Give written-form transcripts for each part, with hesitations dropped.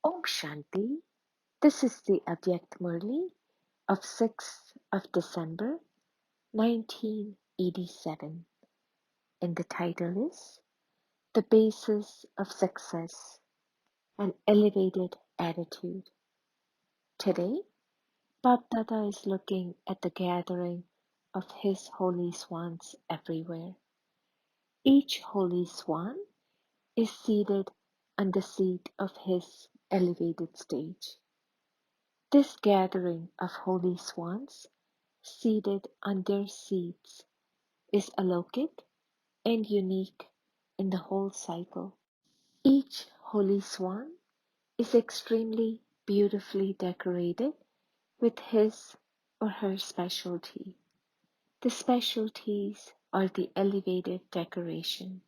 Om Shanti. This is the Avyakt Murli of 6th of December 1987, and the title is The Basis of Success, an Elevated Attitude. Today, Bab Dada is looking at the gathering of his holy swans everywhere. Each holy swan is seated on the seat of his elevated stage. This gathering of holy swans seated on their seats is alokik and unique in the whole cycle. Each holy swan is extremely beautifully decorated with his or her specialty. The specialties are the elevated decoration.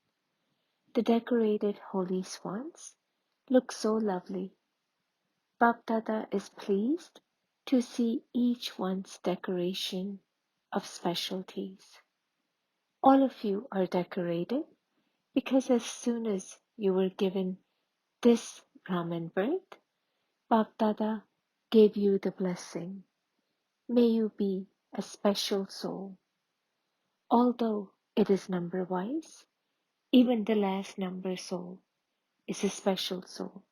The decorated holy swans look so lovely. Bab Dada is pleased to see each one's decoration of specialties. All of you are decorated because as soon as you were given this Brahman birth, Bab Dada gave you the blessing. May you be a special soul. Although it is number-wise, even the last number soul is a special soul.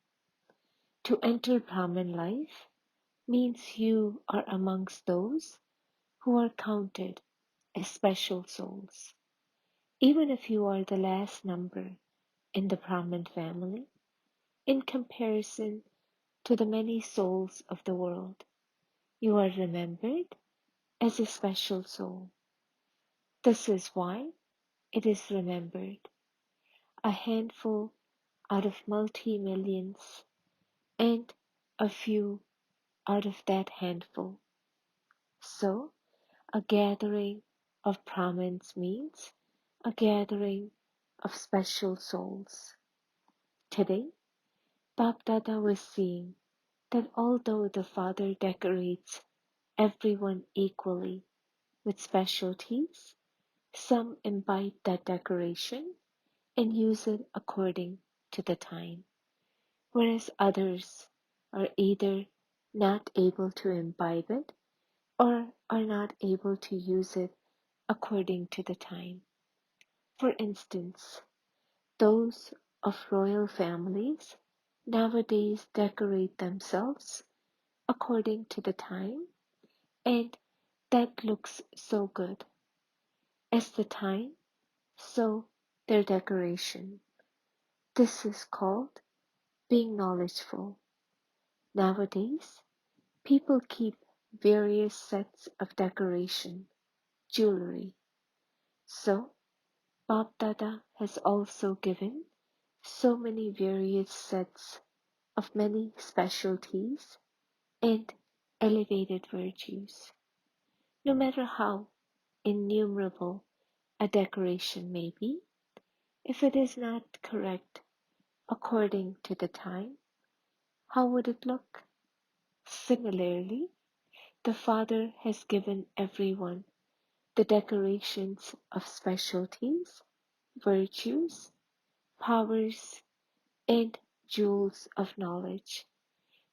To enter Brahman life means you are amongst those who are counted as special souls. Even if you are the last number in the Brahman family, in comparison to the many souls of the world, you are remembered as a special soul. This is why it is remembered. A handful out of multi-millions, and a few out of that handful. So, a gathering of Brahmins means a gathering of special souls. Today, Bab Dada was seeing that although the Father decorates everyone equally with specialties, some imbibe that decoration and use it according to the time, whereas others are either not able to imbibe it or are not able to use it according to the time. For instance, those of royal families nowadays decorate themselves according to the time, and that looks so good. As the time, so their decoration. This is called being knowledgeful. Nowadays, people keep various sets of decoration, jewelry. So, Bab Dada has also given so many various sets of many specialties and elevated virtues. No matter how innumerable a decoration may be, if it is not correct according to the time, how would it look? Similarly, the Father has given everyone the decorations of specialties, virtues, powers, and jewels of knowledge,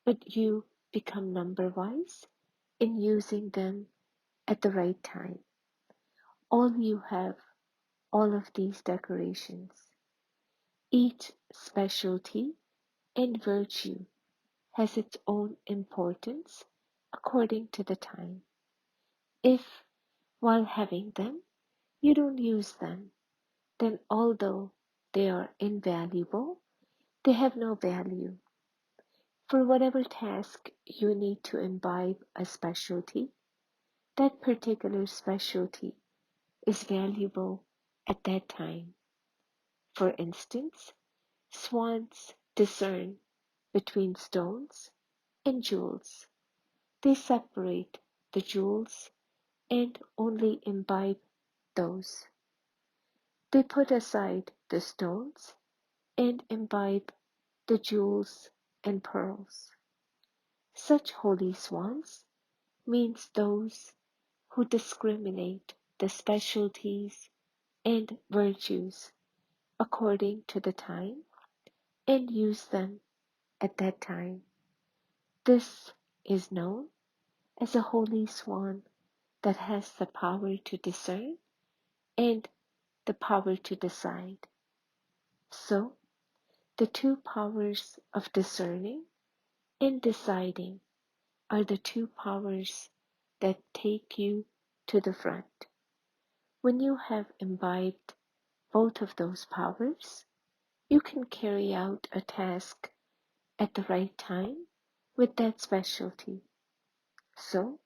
but you become number-wise in using them at the right time. All you have, all of these decorations. Each specialty and virtue has its own importance according to the time. If, while having them, you don't use them, then although they are invaluable, they have no value. For whatever task you need to imbibe a specialty, that particular specialty is valuable at that time. For instance, swans discern between stones and jewels. They separate the jewels and only imbibe those. They put aside the stones and imbibe the jewels and pearls. Such holy swans means those who discriminate the specialties and virtues according to the time and use them at that time. This is known as a holy swan that has the power to discern and the power to decide. So, the two powers of discerning and deciding are the two powers that take you to the front. When you have imbibed both of those powers, you can carry out a task at the right time with that specialty. So,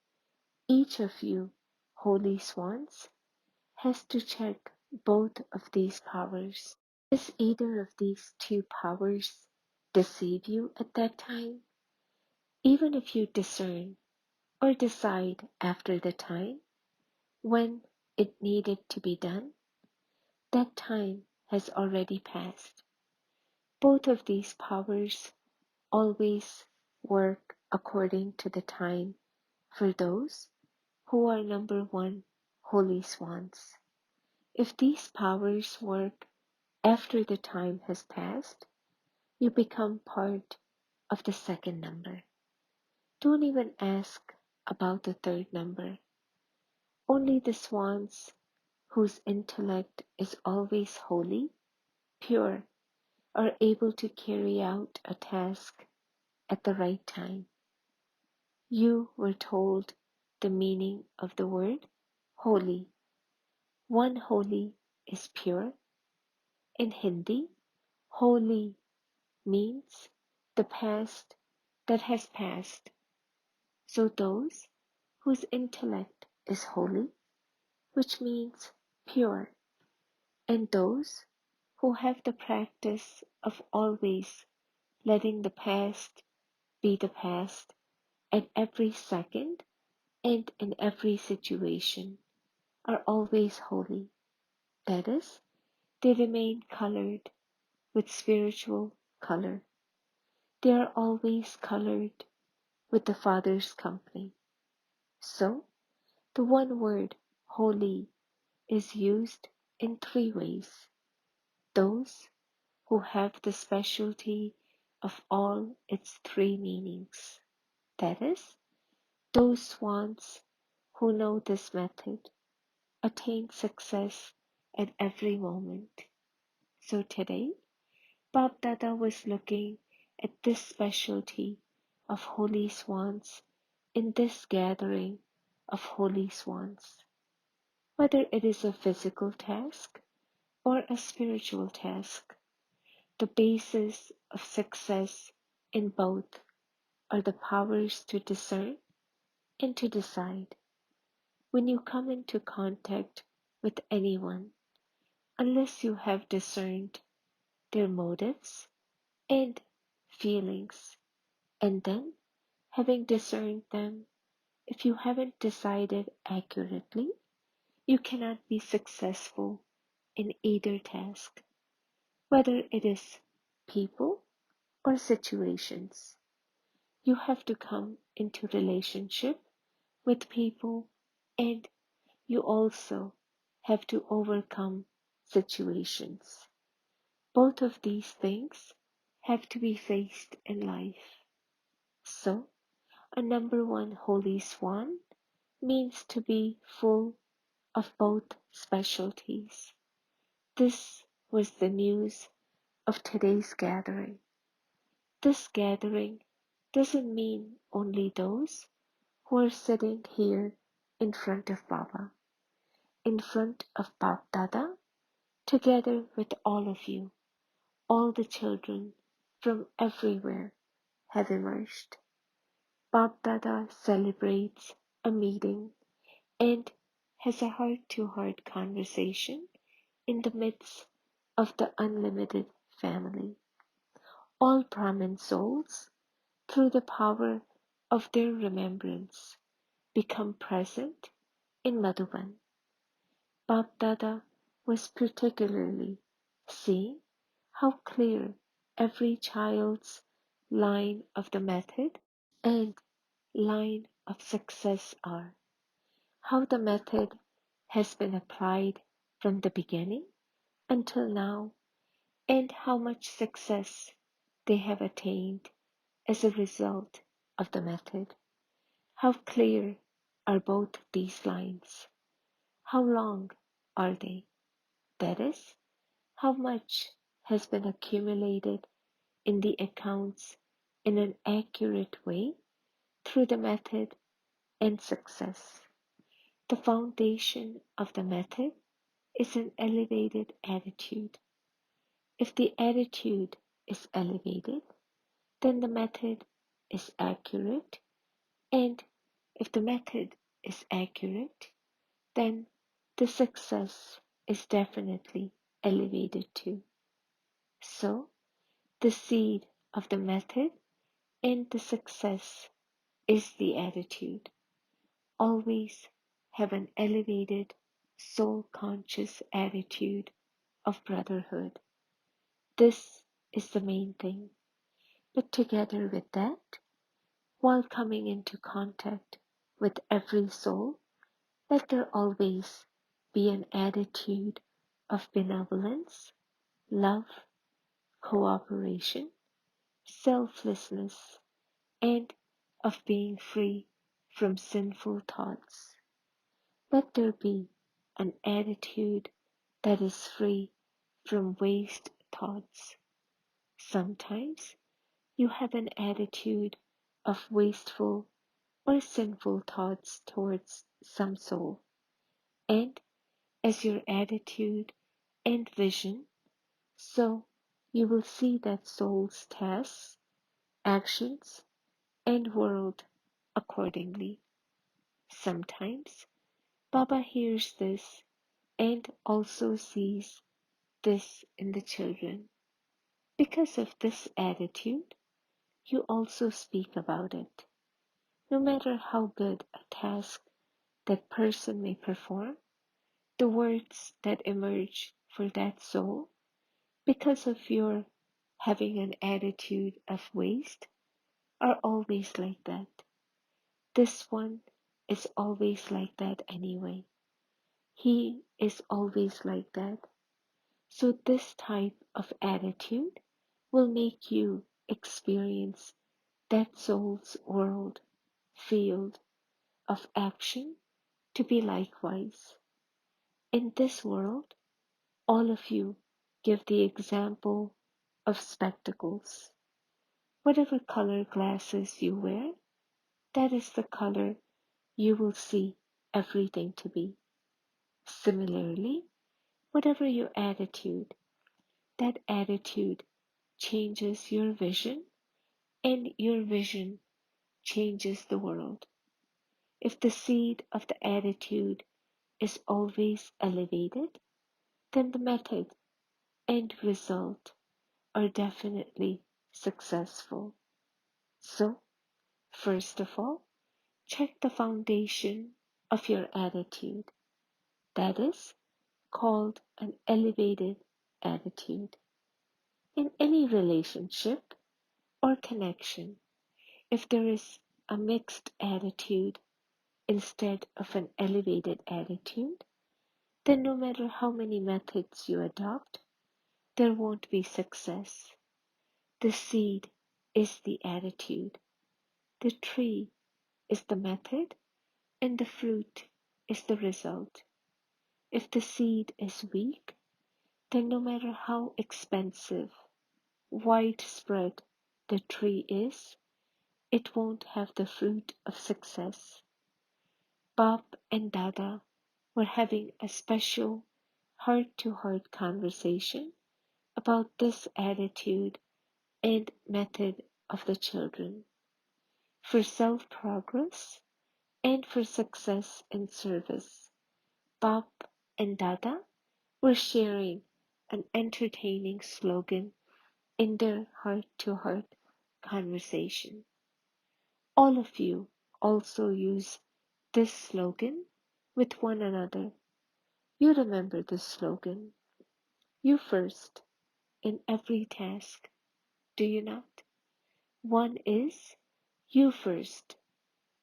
each of you, holy swans, has to check both of these powers. Does either of these two powers deceive you at that time? Even if you discern or decide after the time when it needed to be done, that time has already passed. Both of these powers always work according to the time for those who are number one holy swans. If these powers work after the time has passed, you become part of the second number. Don't even ask about the third number. Only the swans whose intellect is always holy, pure, are able to carry out a task at the right time. You were told the meaning of the word holy. One holy is pure. In Hindi, holy means the past that has passed. So those whose intellect is holy, which means pure, and those who have the practice of always letting the past be the past at every second and in every situation, are always holy. That is, they remain colored with spiritual color. They are always colored with the Father's company. So, the one word, holy, is used in three ways. Those who have the specialty of all its three meanings. That is, those swans who know this method attain success at every moment. So today, Bab Dada was looking at this specialty of holy swans in this gathering of holy swans. Whether it is a physical task or a spiritual task, the basis of success in both are the powers to discern and to decide. When you come into contact with anyone, unless you have discerned their motives and feelings, and then, having discerned them, if you haven't decided accurately, you cannot be successful in either task, whether it is people or situations. You have to come into relationship with people, and you also have to overcome situations. Both of these things have to be faced in life. So, a number one holy swan means to be full of both specialties. This was the news of today's gathering. This gathering doesn't mean only those who are sitting here in front of Baba, in front of Bab Dada, together with all of you. All the children from everywhere have emerged. Bab Dada celebrates a meeting and has a heart-to-heart conversation in the midst of the unlimited family. All Brahmin souls, through the power of their remembrance, become present in Madhuban. Bab Dada was particularly seeing how clear every child's line of the method and line of success are, how the method has been applied from the beginning until now, and how much success they have attained as a result of the method. How clear are both these lines? How long are they? That is, how much has been accumulated in the accounts in an accurate way through the method and success. The foundation of the method is an elevated attitude. If the attitude is elevated, then the method is accurate, and if the method is accurate, then the success is definitely elevated too. So, the seed of the method and the success is the attitude. Always have an elevated, soul conscious attitude of brotherhood. This is the main thing. But together with that, while coming into contact with every soul, let there always be an attitude of benevolence, love, cooperation, selflessness, and of being free from sinful thoughts. Let there be an attitude that is free from waste thoughts. Sometimes you have an attitude of wasteful or sinful thoughts towards some soul, and as your attitude and vision, so you will see that soul's tasks, actions, and world accordingly. Sometimes Baba hears this and also sees this in the children. Because of this attitude, you also speak about it. No matter how good a task that person may perform, the words that emerge for that soul, because of your having an attitude of waste, are always like that. This one is always like that anyway. He is always like that. So this type of attitude will make you experience that soul's world, field of action to be likewise. In this world, all of you give the example of spectacles. Whatever color glasses you wear, that is the color you will see everything to be. Similarly, whatever your attitude, that attitude changes your vision, and your vision changes the world. If the seed of the attitude is always elevated, then the method and result are definitely successful. So, first of all, check the foundation of your attitude. That is called an elevated attitude. In any relationship or connection, if there is a mixed attitude instead of an elevated attitude, then no matter how many methods you adopt, there won't be success. The seed is the attitude, the tree is the method, and the fruit is the result. If the seed is weak, then no matter how expensive, widespread the tree is, it won't have the fruit of success. Bob and Dada were having a special heart-to-heart conversation about this attitude and method of the children. For self-progress and for success in service, Bob and Dada were sharing an entertaining slogan in their heart-to-heart conversation. All of you also use this slogan with one another. You remember this slogan. You first in every task, do you not? One is you first,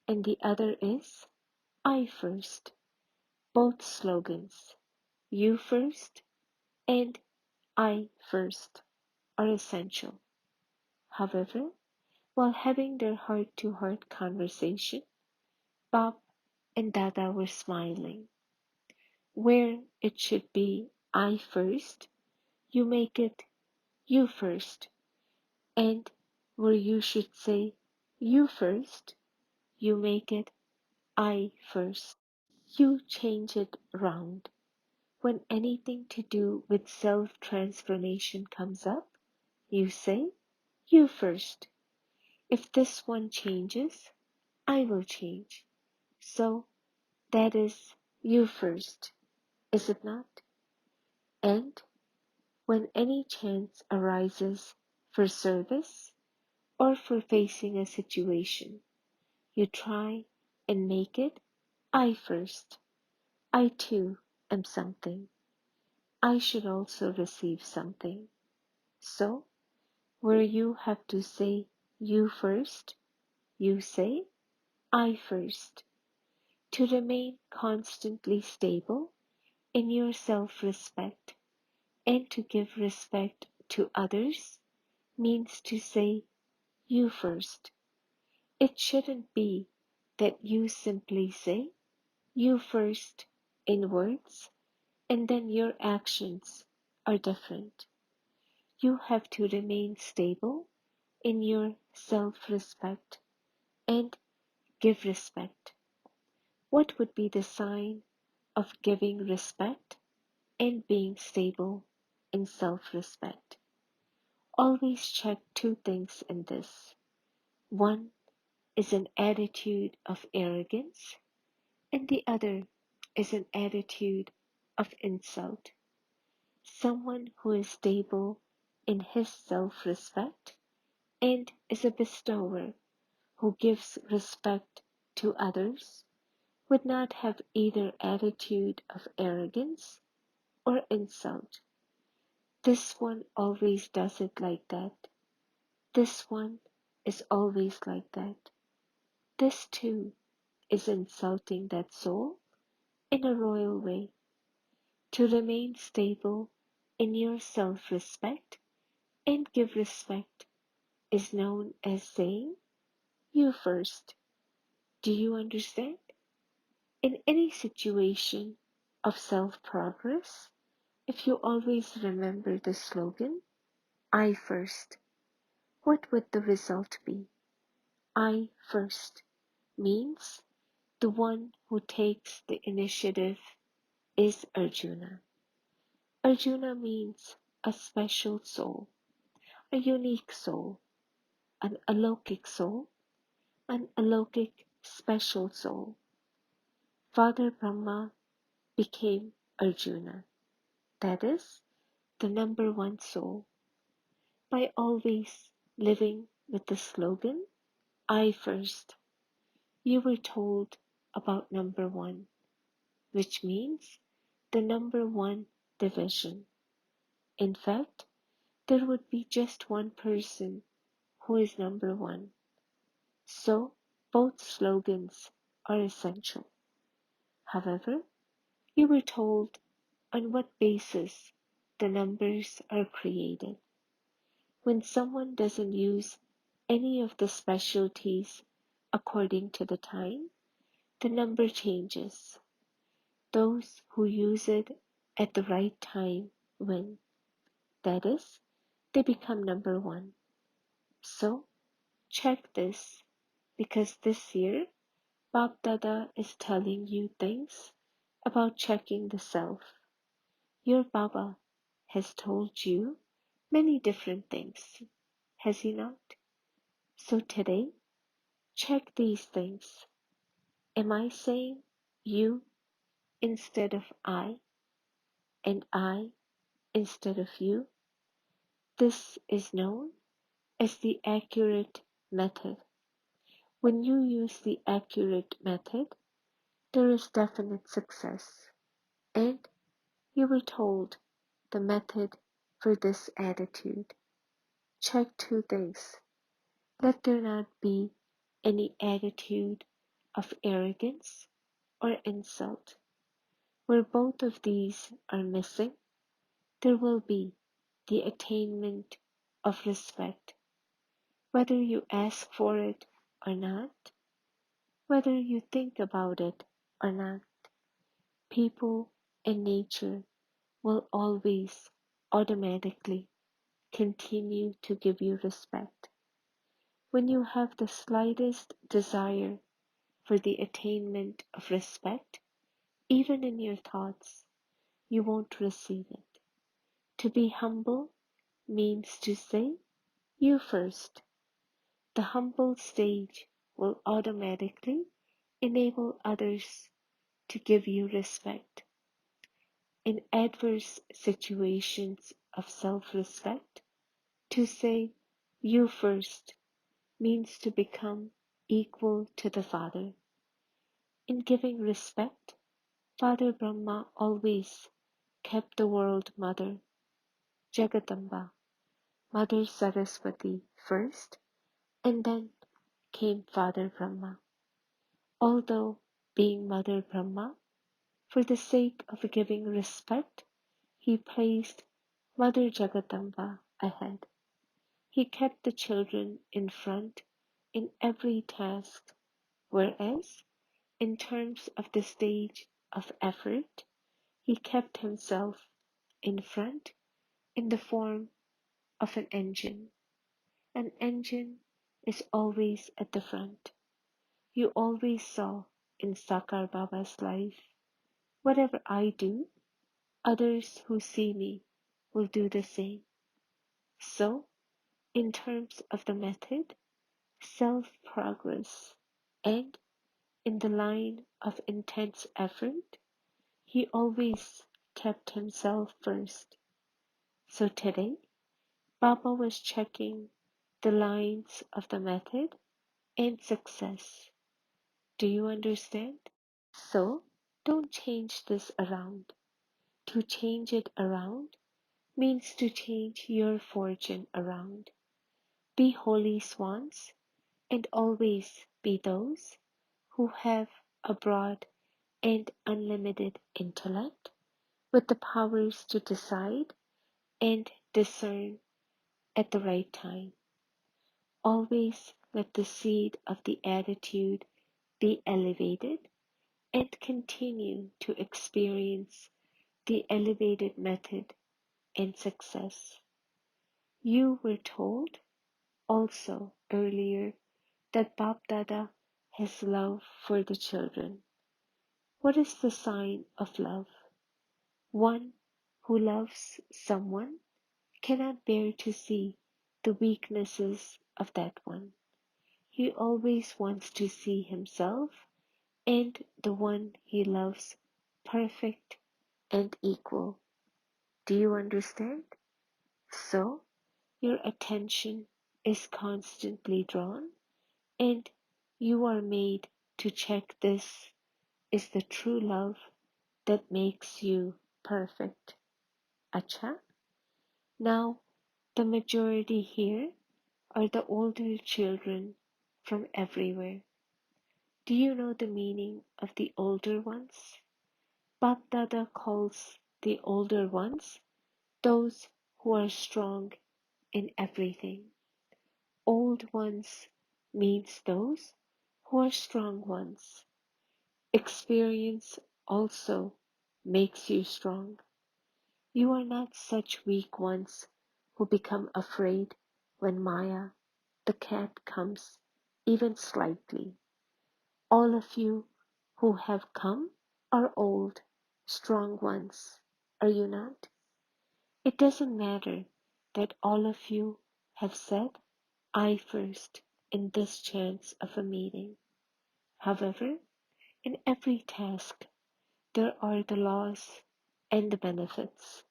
and the other is I first. Both slogans, you first and I first, are essential. However, While having their heart-to-heart conversation, Bob and Dada were smiling. Where it should be I first, you make it you first, and where you should say you first, you make it I first. You change it round. When anything to do with self-transformation comes up, you say you first. If this one changes, I will change. So that is you first, is it not? And when any chance arises for service or for facing a situation, you try and make it I first. I too am something. I should also receive something. So, where you have to say you first, you say I first. To remain constantly stable in your self-respect and to give respect to others means to say you first. It shouldn't be that you simply say you first in words and then your actions are different. You have to remain stable in your self-respect and give respect. What would be the sign of giving respect and being stable in self-respect? Always check two things in this. One is an attitude of arrogance, and the other is an attitude of insult. Someone who is stable in his self-respect and is a bestower who gives respect to others would not have either attitude of arrogance or insult. This one always does it like that. This one is always like that. This too is insulting that soul in a royal way. To remain stable in your self-respect and give respect is known as saying you first. Do you understand? In any situation of self-progress, if you always remember the slogan, I first, what would the result be? I first means the one who takes the initiative is Arjuna. Arjuna means a special soul, a unique soul, an alokik soul, an alokik special soul. Father Brahma became Arjuna, that is, the number one soul, by always living with the slogan, I first. You were told about number one, which means the number one division. In fact, there would be just one person who is number one. So, both slogans are essential. However, you were told on what basis the numbers are created. When someone doesn't use any of the specialties according to the time, the number changes. Those who use it at the right time win. That is, they become number one. So, check this because this year, Bab Dada is telling you things about checking the self. Your Baba has told you many different things, has he not? So today, check these things. Am I saying you instead of and I instead of you? This is known as the accurate method. When you use the accurate method, there is definite success. And you were told the method for this attitude. Check two things. Let there not be any attitude of arrogance or insult. Where both of these are missing, there will be the attainment of respect. whether you ask for it or not, whether you think about it or not. People and nature will always automatically continue to give you respect. When you have the slightest desire for the attainment of respect, even in your thoughts, you won't receive it. To be humble means to say, you first. The humble stage will automatically enable others to give you respect. In adverse situations of self-respect, to say, you first, means to become equal to the Father. In giving respect, Father Brahma always kept the world mother, Jagadamba, Mother Saraswati first, and then came Father Brahma. Although being Mother Brahma, for the sake of giving respect, he placed Mother Jagadamba ahead. He kept the children in front in every task, whereas, in terms of the stage of effort, he kept himself in front in the form of an engine. An engine is always at the front. You always saw in Sakar Baba's life, whatever I do, others who see me will do the same. So, in terms of the method, self-progress, and in the line of intense effort, he always kept himself first. So today, Baba was checking the lines of the method and success. Do you understand? So, don't change this around. To change it around means to change your fortune around. Be holy swans and always be those who have a broad and unlimited intellect with the powers to decide and discern at the right time. Always let the seed of the attitude be elevated and continue to experience the elevated method and success. You were told also earlier that Bap Dada has love for the children. What is the sign of love? One who loves someone cannot bear to see the weaknesses of that one. He always wants to see himself and the one he loves perfect and equal. Do you understand? So, your attention is constantly drawn, and you are made to check this is the true love that makes you perfect. Acha? Now, the majority here are the older children from everywhere. Do you know the meaning of the older ones? Bap Dada calls the older ones those who are strong in everything. Old ones means those who are strong ones. Experience also makes you strong. You are not such weak ones who become afraid when Maya, the cat, comes even slightly. All of you who have come are old, strong ones, are you not? It doesn't matter that all of you have said, I first, in this chance of a meeting. However, in every task, there are the laws and the benefits.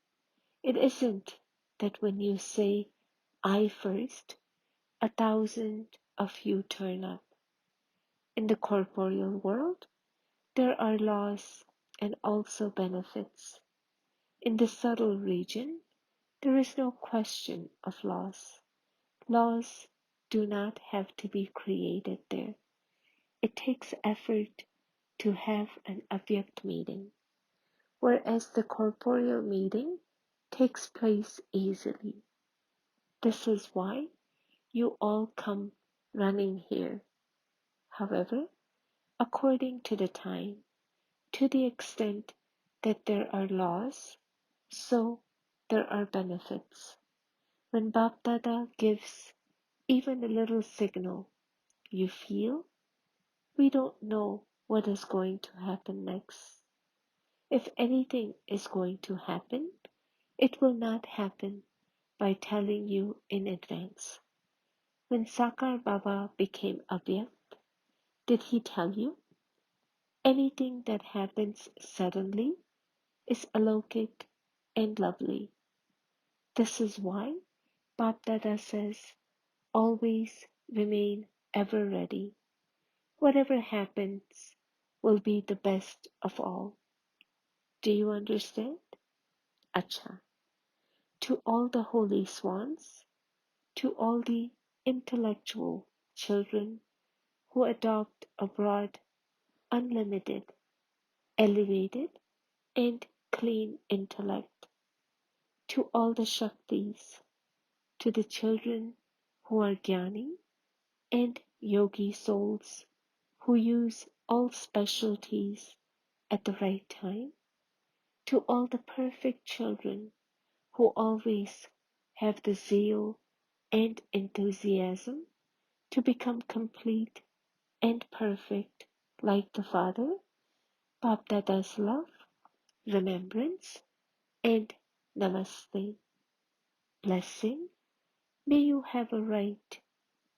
It isn't that when you say, I first, 1,000 of you turn up. In the corporeal world, there are laws and also benefits. In the subtle region, there is no question of laws. Laws do not have to be created there. It takes effort to have an Avyakt meeting, whereas the corporeal meeting takes place easily. This is why you all come running here. However, according to the time, to the extent that there are laws, so there are benefits. When Bapdada gives even a little signal, you feel we don't know what is going to happen next. If anything is going to happen, it will not happen by telling you in advance. When Sakar Baba became Avyakt, did he tell you? Anything that happens suddenly is alokik and lovely. This is why Bapdada says, always remain ever ready. Whatever happens will be the best of all. Do you understand? Acha. To all the holy swans, to all the intellectual children who adopt a broad, unlimited, elevated, and clean intellect, to all the Shaktis, to the children who are Jnani and Yogi souls who use all specialties at the right time, to all the perfect children who always have the zeal and enthusiasm to become complete and perfect like the Father, Bapdada's love, remembrance, and namaste. Blessing, may you have a right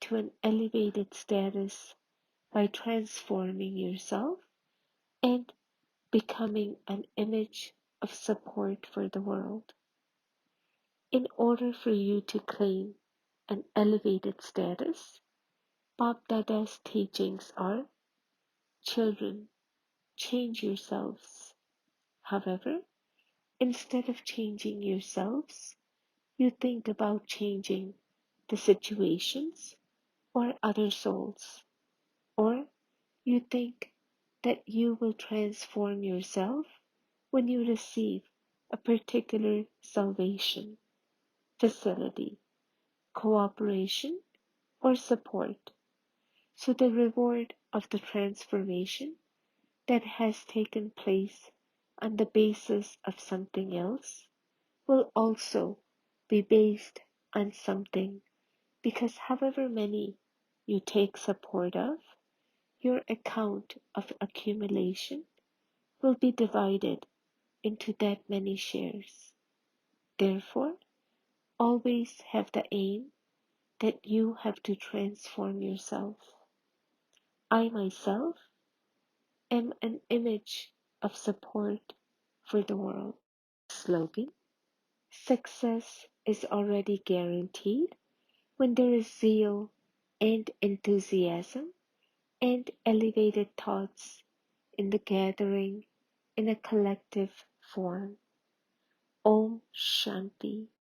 to an elevated status by transforming yourself and becoming an image of support for the world. In order for you to claim an elevated status, Bapdada's teachings are, children, change yourselves. However, instead of changing yourselves, you think about changing the situations or other souls, or you think that you will transform yourself when you receive a particular salvation, facility, cooperation, or support. So the reward of the transformation that has taken place on the basis of something else will also be based on something, because however many you take support of, your account of accumulation will be divided into that many shares. Therefore, always have the aim that you have to transform yourself. I myself am an image of support for the world. Slogan: success is already guaranteed when there is zeal and enthusiasm and elevated thoughts in the gathering in a collective form. Om Shanti.